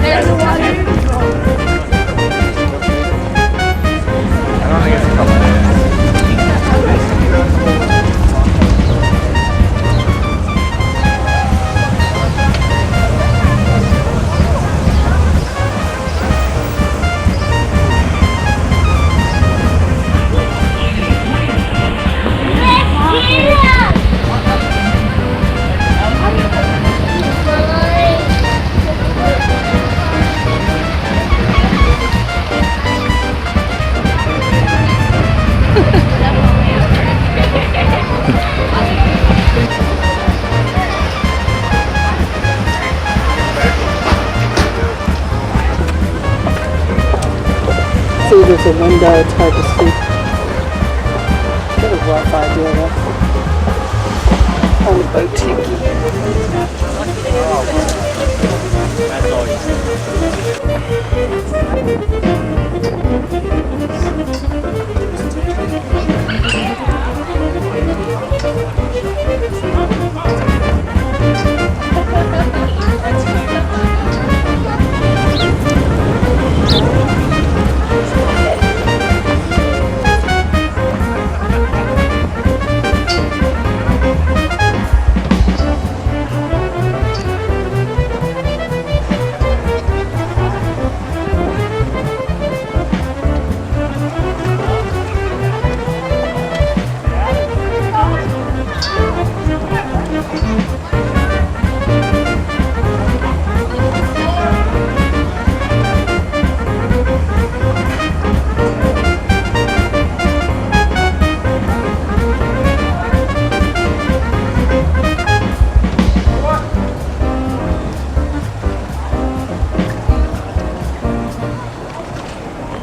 There's the water. I don't think it's a couple minutes. See, there's a window, it's hard to see. Get a rough idea though. On the boutique.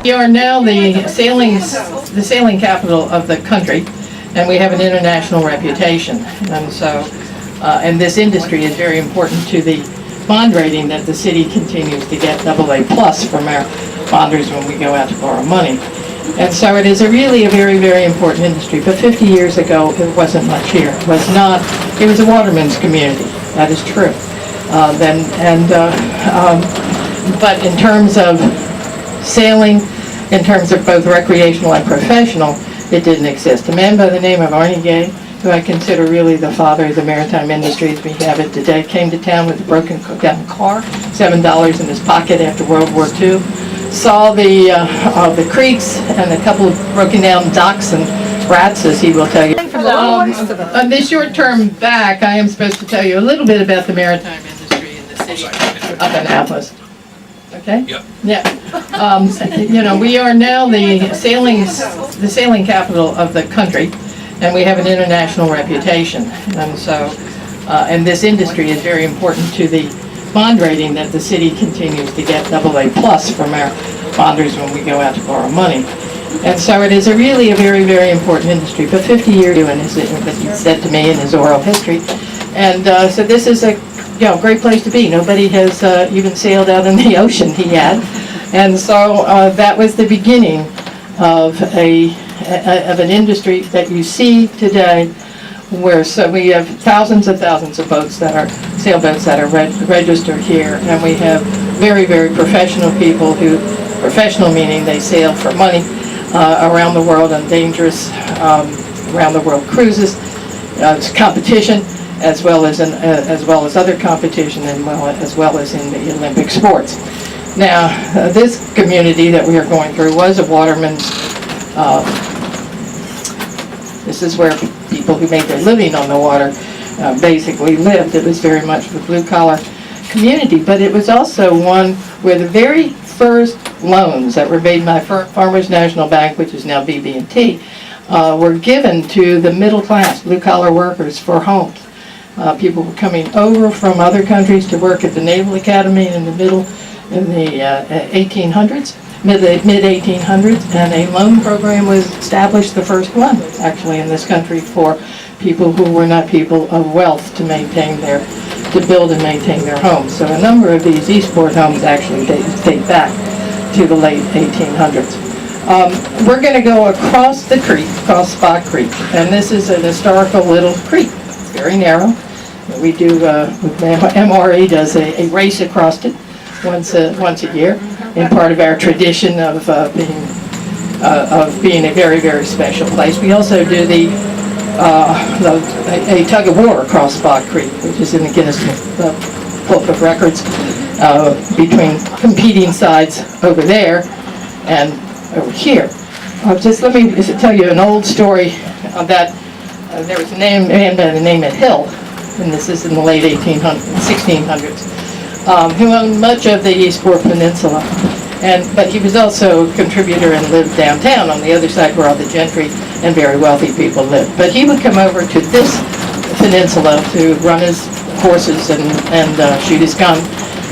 We are now the sailing capital of the country, and we have an international reputation. And so, and this industry is very important to the bond rating that the city continues to get AA+ from our bonders when we go out to borrow money. And so it is really a very, very important industry. But 50 years ago, it wasn't much here. It was not, it was a waterman's community. That is true. But in terms of sailing, in terms of both recreational and professional, it didn't exist. A man by the name of Arnie Gay, who I consider really the father of the maritime industry as we have it today, came to town with a broken down car, $7 in his pocket after World War II, saw the creeks and a couple of broken down docks and rats, as he will tell you. On this short term back, I am supposed to tell you a little bit about the maritime industry in the city of Annapolis. Okay? Yep. Yeah. You know, we are now the sailing capital of the country, and we have an international reputation. And so, and this industry is very important to the bond rating that the city continues to get AA+ from our bonders when we go out to borrow money. And so it is really a very, very important industry. But 50 years ago, and what he said to me in his oral history. And so this is a great place to be. Nobody has even sailed out in the ocean, he had. And so that was the beginning of an industry that you see today, where we have thousands and thousands of boats that are sailboats that are registered here, and we have very, very professional people who, professional meaning they sail for money around the world on dangerous around the world cruises. It's competition, as well as other competition, and as well as in the Olympic sports. Now, this community that we are going through was a waterman's. This is where people who made their living on the water basically lived. It was very much the blue-collar community, but it was also one where the very first loans that were made by Farmers National Bank, which is now BB&T, were given to the middle class, blue-collar workers for homes. People were coming over from other countries to work at the Naval Academy in the 1800s, mid-1800s, and a loan program was established, the first one actually in this country, for people who were not people of wealth to build and maintain their homes. So a number of these Eastport homes actually date back to the late 1800s. We're going to go across the creek, across Spot Creek, and this is an historical little creek. It's very narrow. We do, MRE does a race across it once a year, in part of our tradition of being a very, very special place. We also do a tug of war across Spot Creek, which is in the Guinness Book of Records, between competing sides over there and over here. Let me just tell you an old story of that. There was a man by the name of Hill, and this is in the late 1600s, who owned much of the Eastport Peninsula. But he was also a contributor and lived downtown on the other side where all the gentry and very wealthy people lived. But he would come over to this peninsula to run his horses and shoot his gun,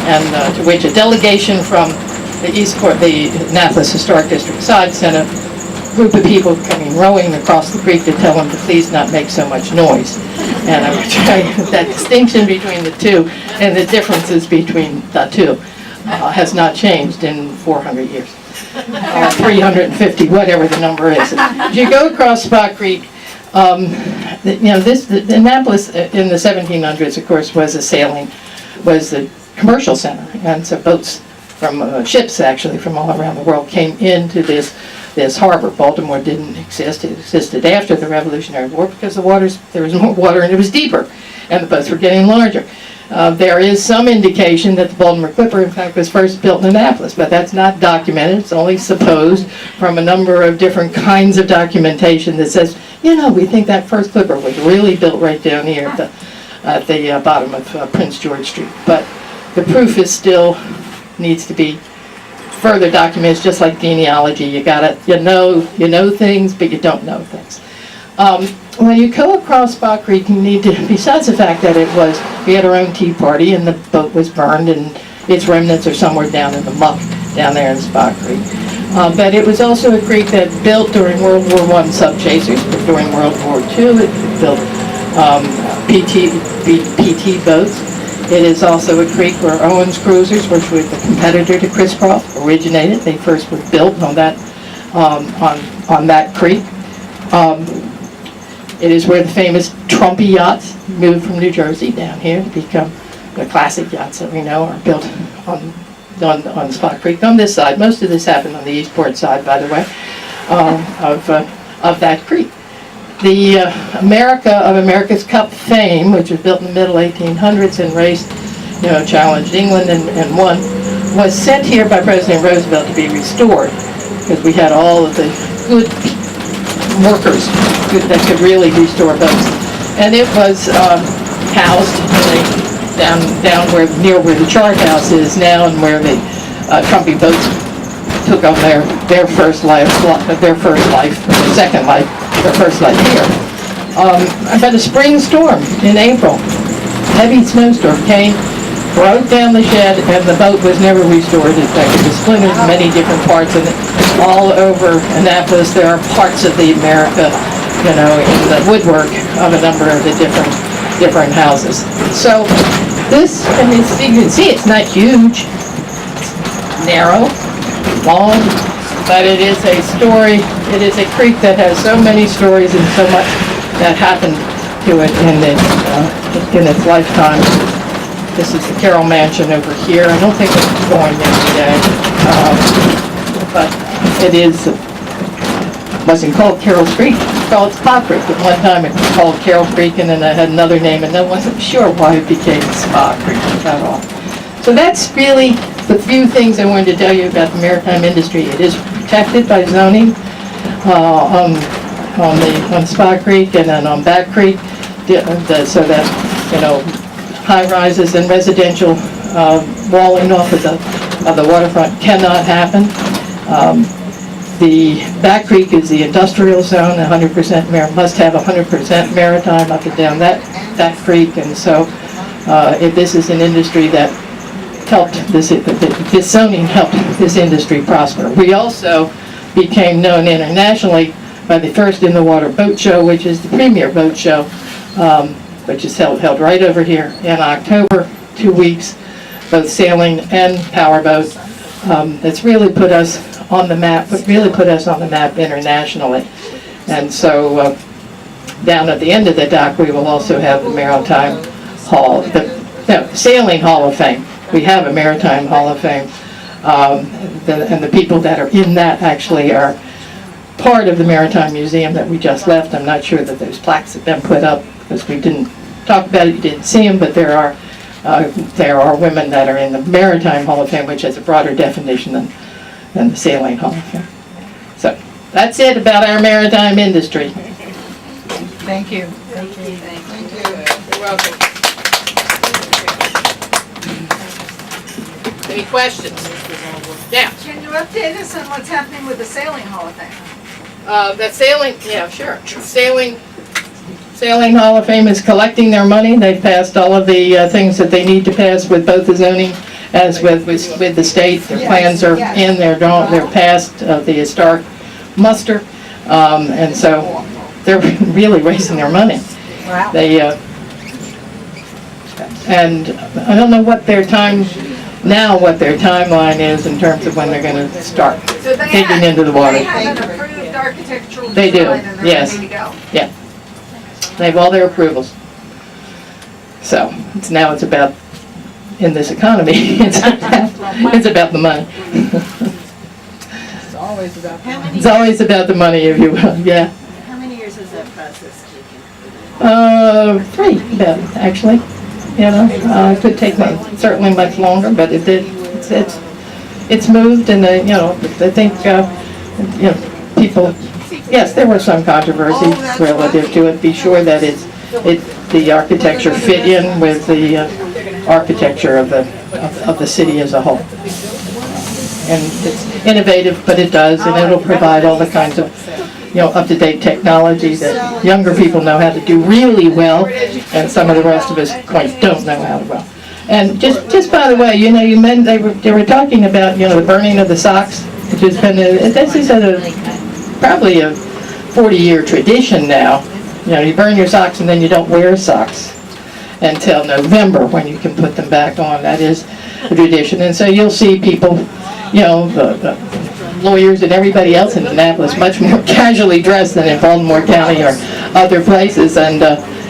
and to which a delegation from the Annapolis Historic District side sent a group of people coming rowing across the creek to tell him to please not make so much noise. And I would tell you that distinction between the two and the differences between the two has not changed in 400 years. 350, whatever the number is. If you go across Spot Creek, Annapolis in the 1700s, of course, was the commercial center, and so boats from ships actually from all around the world came into this harbor. Baltimore didn't exist; it existed after the Revolutionary War because there was more water and it was deeper, and the boats were getting larger. There is some indication that the Baltimore Clipper, in fact, was first built in Annapolis, but that's not documented. It's only supposed from a number of different kinds of documentation that says, we think that first Clipper was really built right down here at the bottom of Prince George Street. But the proof is still needs to be further documented, just like genealogy. You know things, but you don't know things. When you go across Spot Creek, you need to, besides the fact that we had our own tea party and the boat was burned and its remnants are somewhere down in the muck down there in Spot Creek. But it was also a creek that built during World War I sub-chasers, but during World War II it built PT boats. It is also a creek where Owens cruisers, which was the competitor to Crisscroft, originated. They first were built on that creek. It is where the famous Trumpy yachts moved from New Jersey down here to become the classic yachts that we know are built on Spot Creek. On this side, most of this happened on the Eastport side, by the way, of that creek. The America's Cup fame, which was built in the middle 1800s and raced, challenged England and won, was sent here by President Roosevelt to be restored because we had all of the good workers that could really restore boats. And it was housed down near where the chart house is now, and where the Trumpy boats took on their first life, their second life, their first life here. But a spring storm in April, heavy snowstorm came, broke down the shed, and the boat was never restored. In fact, it was splintered in many different parts, and all over Annapolis there are parts of the America, in the woodwork of a number of the different houses. So this, you can see it's not huge, it's narrow, long, but it is a story. It is a creek that has so many stories and so much that happened to it in its lifetime. This is the Carroll Mansion over here. I don't think it's going yet today, but it wasn't called Carroll's Creek. It's called Spot Creek. At one time it was called Carroll Creek, and then it had another name, and no one wasn't sure why it became Spot Creek at all. So that's really the few things I wanted to tell you about the maritime industry. It is protected by zoning on Spot Creek and then on Back Creek, so that high rises and residential walling off of the waterfront cannot happen. The Back Creek is the industrial zone, 100% must have 100% maritime up and down that creek, and so if this is an industry that helped this zoning helped this industry prosper. We also became known internationally by the first in the water boat show, which is the premier boat show, which is held right over here in October, 2 weeks, both sailing and powerboat. It's really put us on the map, but really put us on the map internationally. And so down at the end of the dock, we will also have the Maritime Hall, Sailing Hall of Fame. We have a Maritime Hall of Fame. And the people that are in that actually are part of the Maritime Museum that we just left. I'm not sure that those plaques have been put up because we didn't talk about it, you didn't see them, but there are women that are in the Maritime Hall of Fame, which has a broader definition than the Sailing Hall of Fame. So that's it about our maritime industry. Thank you. Thank you. You're welcome. Any questions? Yeah. Can you update us on what's happening with the Sailing Hall of Fame? That sailing, yeah, sure. Sailing Hall of Fame is collecting their money. They've passed all of the things that they need to pass with both the zoning as with the state. Their plans are in, they're passed the historic muster, and so they're really raising their money. Wow. They and I don't know what their timeline is in terms of when they're going to start digging into the water. They have an approved architectural They do, design and they're yes. ready to go. Yeah. They have all their approvals. So now it's about, in this economy, it's about the money. It's always about It's always about the money, if you will, yeah. How many years has that process taken? 3, actually. You know, it could take certainly much longer, but it's moved, and you know, I think you know, people. Yes, there were some controversy relative to it. Be sure that the architecture fit in with the architecture of the city as a whole. And it's innovative, but it does, and it'll provide all the kinds of, you know, up-to-date technology that younger people know how to do really well, and some of the rest of us quite don't know how well. And just by the way, you know, they were talking about, you know, the burning of the socks, which has been this is probably a 40-year tradition now. You know, you burn your socks and then you don't wear socks until November when you can put them back on. That is the tradition, and so you'll see people, you know, the lawyers and everybody else in Annapolis much more casually dressed than in Baltimore County or other places, and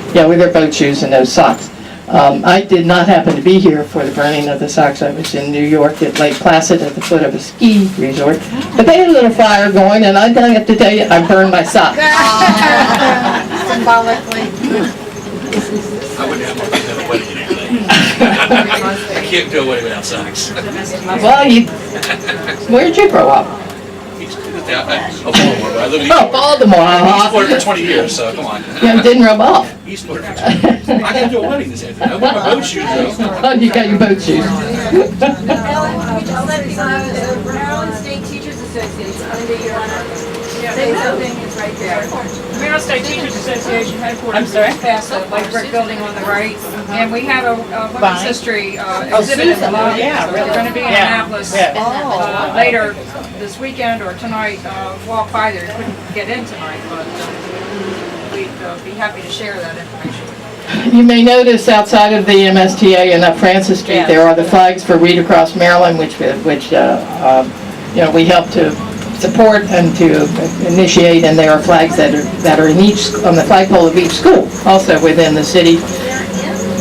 you know, with their boat shoes and those socks. I did not happen to be here for the burning of the socks. I was in New York at Lake Placid at the foot of a ski resort. But they had a little fire going, and I have to tell you, I burned my socks. Symbolically. I wouldn't have a wedding today. I can't do a wedding without socks. Well, where'd you grow up? Baltimore, but I lived in Baltimore. Eastport for 20 years, so come on. Yeah, it didn't rub off. Eastport for 20 years. I can do a wedding this afternoon. I wear my boat shoes though. Oh, you got your boat shoes. I'll let you know, the Maryland State Teachers Association, under your say something, it's right there. Maryland State Teachers Association headquarters. I'm sorry? is past the light brick building on the right, and we have a women's Fine. history exhibit in the Susan. lobby. Yeah, So really. we're going to be in Yeah. Annapolis Yeah. later this weekend or tonight. Walk by there. You couldn't get in tonight, but we'd be happy to share that information. You may notice outside of the MSTA and up Francis Street, there are the flags for Read Across Maryland, which you know, we help to support and to initiate, and there are flags that are on the flagpole of each school, also within the city.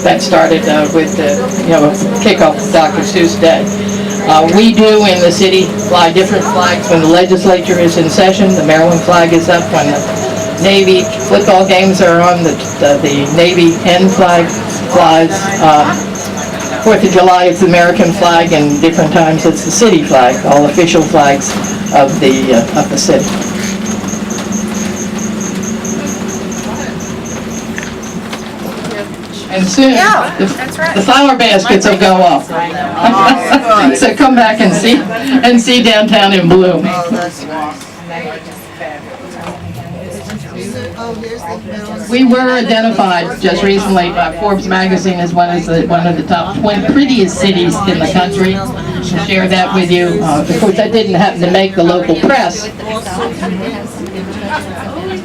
That started with the, you know, kickoff of Dr. Seuss Day. We do in the city fly different flags when the legislature is in session. The Maryland flag is up when the Navy football games are on. The Navy N flag flies. 4th of July it's the American flag, and different times it's the city flag. All official flags of the city. And soon, the flower baskets will go up. So come back and see downtown in bloom. We were identified just recently by Forbes magazine as one of the top 20 prettiest cities in the country. I'll share that with you. Of course, that didn't happen to make the local press.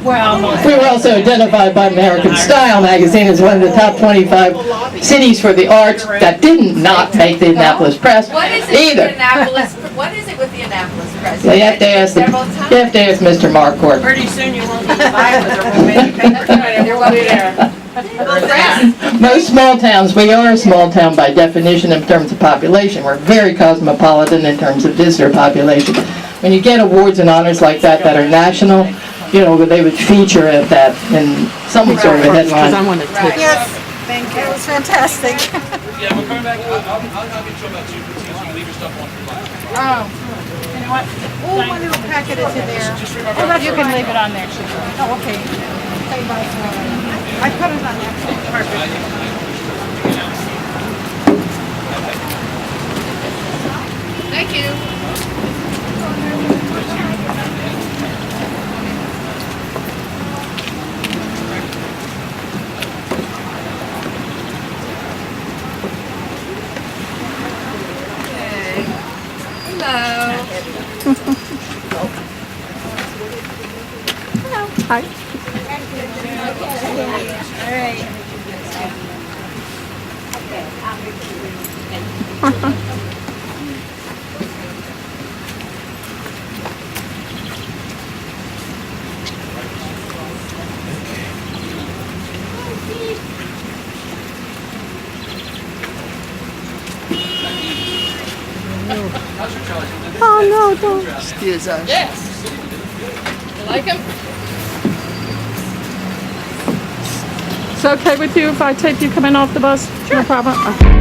We were also identified by American Style magazine as one of the top 25 cities for the arts. That did not make the Annapolis press What is it either. with the Annapolis? What is it with the Annapolis? So you have to ask, Mr. Markort. Pretty soon you won't be buying with there won't be any paper tonight, there won't be there. Most small towns, we are a small town by definition in terms of population. We're very cosmopolitan in terms of visitor population. When you get awards and honors like that that are national, you know, they would feature at that in some sort of a headline. Because I want to take. Yes, thank you. It was fantastic. Yeah, we're coming back. I'll get you about 2 so you can leave your stuff on the line. Oh, you know what? Oh, one little packet is in there. You can leave it on there. Oh, okay. I put it on there. Thank you. Oh, no, don't. Excuse us. Yes. You like them? It's okay with you if I tape you coming off the bus? Sure. No problem? Okay.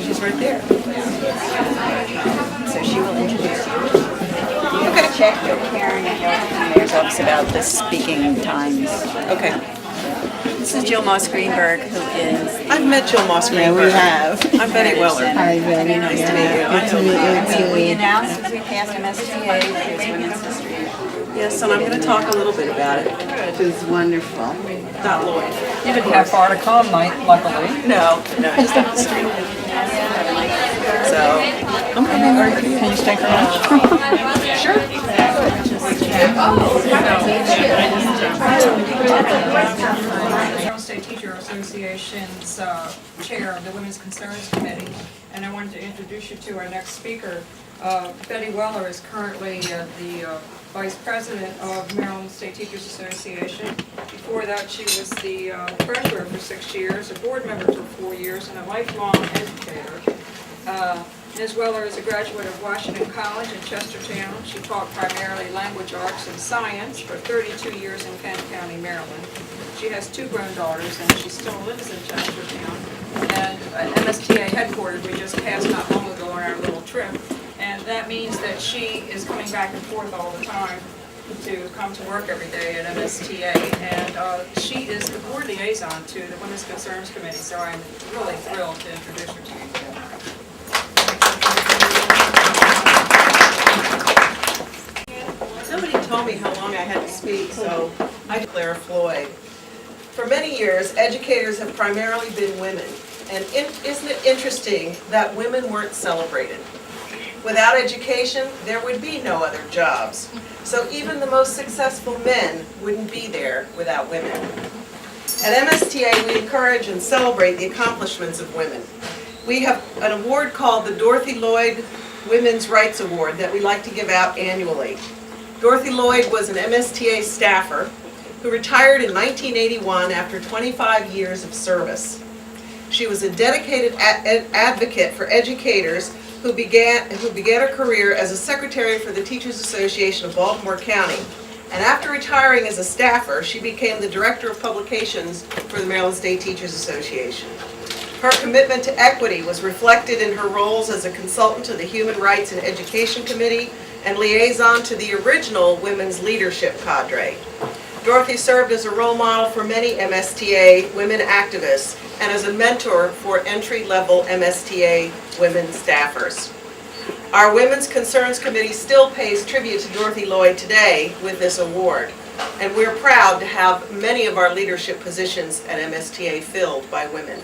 She's right there. So she will introduce you. You can check with Karen at the mayor's office about the speaking times. Okay. This is Jill Moss Greenberg, who is... I've met Jill Moss Greenberg. we have. I'm Betty Weller. Hi, Betty. Nice to meet you. Good to meet you too. We announced as we passed MSTA, which is Women's History. Yes, and I'm going to talk a little bit about it. It was wonderful. Not Lloyd. You didn't have far to come, luckily. No, he's down the street. So, I'm coming over here. Can you stay for lunch? Sure. Maryland State Teacher Association's chair of the Women's Concerns Committee, and I wanted to introduce you to our next speaker. Betty Weller is currently the Vice President of Maryland State Teachers Association. Before that, she was the treasurer for 6 years, a board member for 4 years, and a lifelong educator. Ms. Weller is a graduate of Washington College in Chestertown. She taught primarily language arts and science for 32 years in Kent County, Maryland. She has 2 grown daughters, and she still lives in Chestertown. And at MSTA headquarters, we just passed not long ago on our little trip. And that means that she is coming back and forth all the time. to come to work every day at MSTA, and she is the board liaison to the Women's Concerns Committee, so I'm really thrilled to introduce her to you. Nobody told me how long I had to speak, so I declare Floyd. For many years, educators have primarily been women, and isn't it interesting that women weren't celebrated? Without education, there would be no other jobs. So even the most successful men wouldn't be there without women. At MSTA, we encourage and celebrate the accomplishments of women. We have an award called the Dorothy Lloyd Women's Rights Award that we like to give out annually. Dorothy Lloyd was an MSTA staffer who retired in 1981 after 25 years of service. She was a dedicated advocate for educators who began her career as a secretary for the Teachers Association of Baltimore County. And after retiring as a staffer, she became the director of publications for the Maryland State Teachers Association. Her commitment to equity was reflected in her roles as a consultant to the Human Rights and Education Committee and liaison to the original women's leadership cadre. Dorothy served as a role model for many MSTA women activists and as a mentor for entry-level MSTA women staffers. Our Women's Concerns Committee still pays tribute to Dorothy Lloyd today with this award, and we're proud to have many of our leadership positions at MSTA filled by women.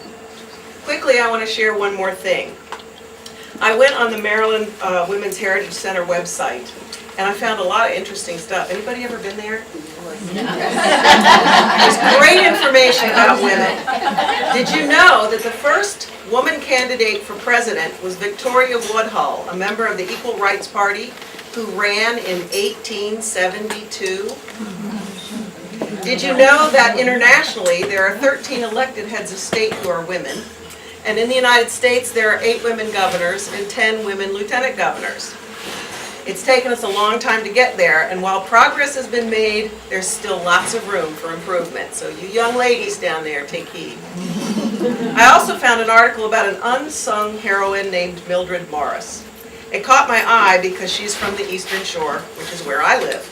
Quickly, I want to share one more thing. I went on the Maryland Women's Heritage Center website, and I found a lot of interesting stuff. Anybody ever been there? There's great information about women. Did you know that the first woman candidate for president was Victoria Woodhull, a member of the Equal Rights Party, who ran in 1872? Did you know that internationally there are 13 elected heads of state who are women? And in the United States there are 8 women governors and 10 women lieutenant governors. It's taken us a long time to get there, and while progress has been made, there's still lots of room for improvement. So you young ladies down there, take heed. I also found an article about an unsung heroine named Mildred Morris. It caught my eye because she's from the Eastern Shore, which is where I live.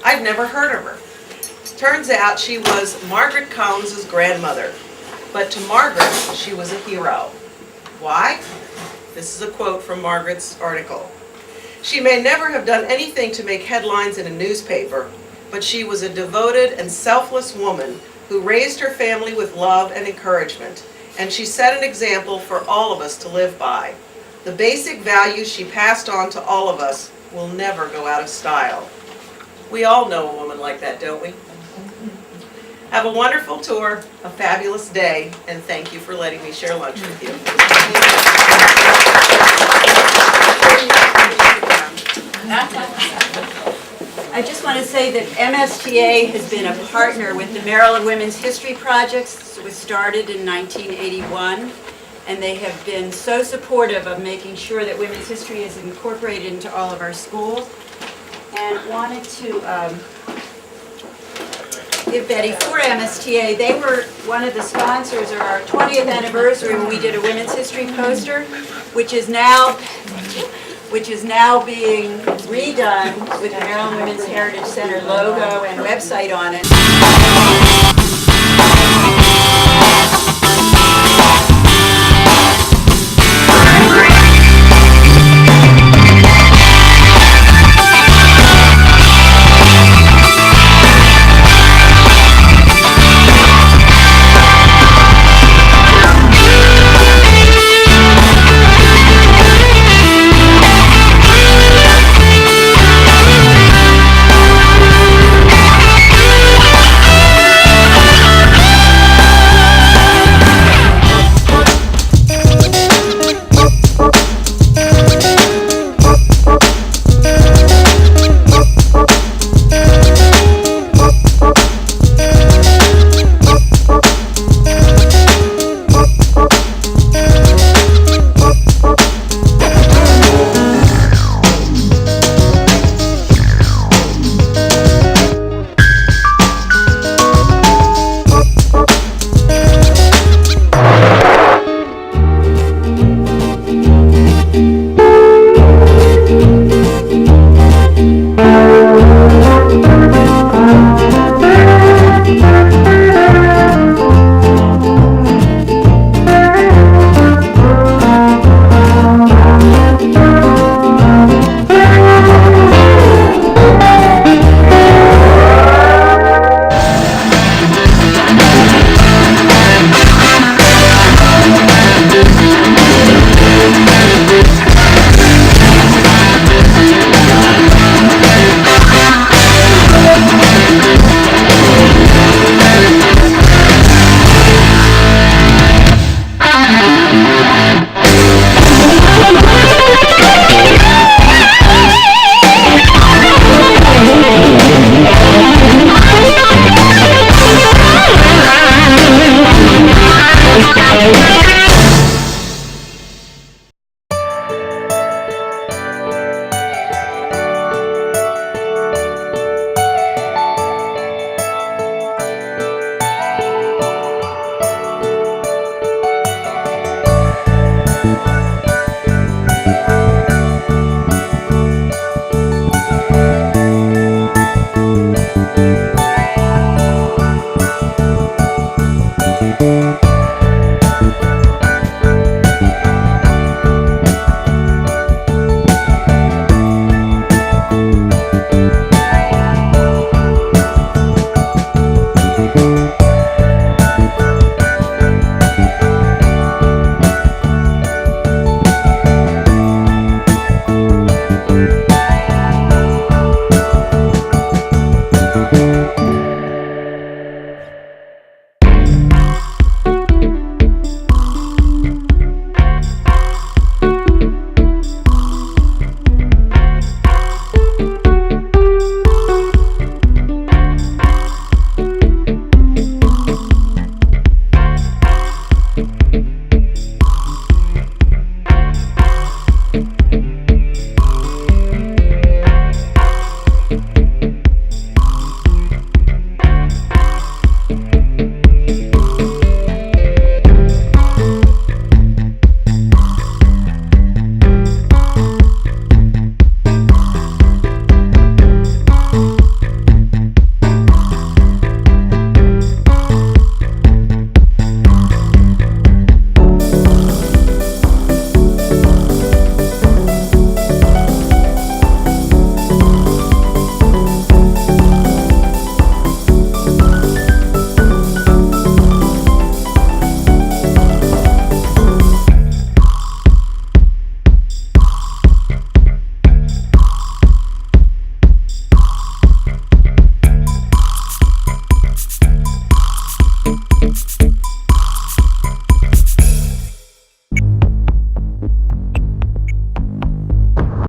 I'd never heard of her. Turns out she was Margaret Collins's grandmother, but to Margaret, she was a hero. Why? This is a quote from Margaret's article. She may never have done anything to make headlines in a newspaper, but she was a devoted and selfless woman who raised her family with love and encouragement, and she set an example for all of us to live by. The basic values she passed on to all of us will never go out of style. We all know a woman like that, don't we? Have a wonderful tour, a fabulous day, and thank you for letting me share lunch with you. I just want to say that MSTA has been a partner with the Maryland Women's History Project. It was started in 1981, and they have been so supportive of making sure that women's history is incorporated into all of our schools. And wanted to give Betty for MSTA. They were one of the sponsors of our 20th anniversary when we did a women's history poster, which is now being redone with the Maryland Women's Heritage Center logo and website on it.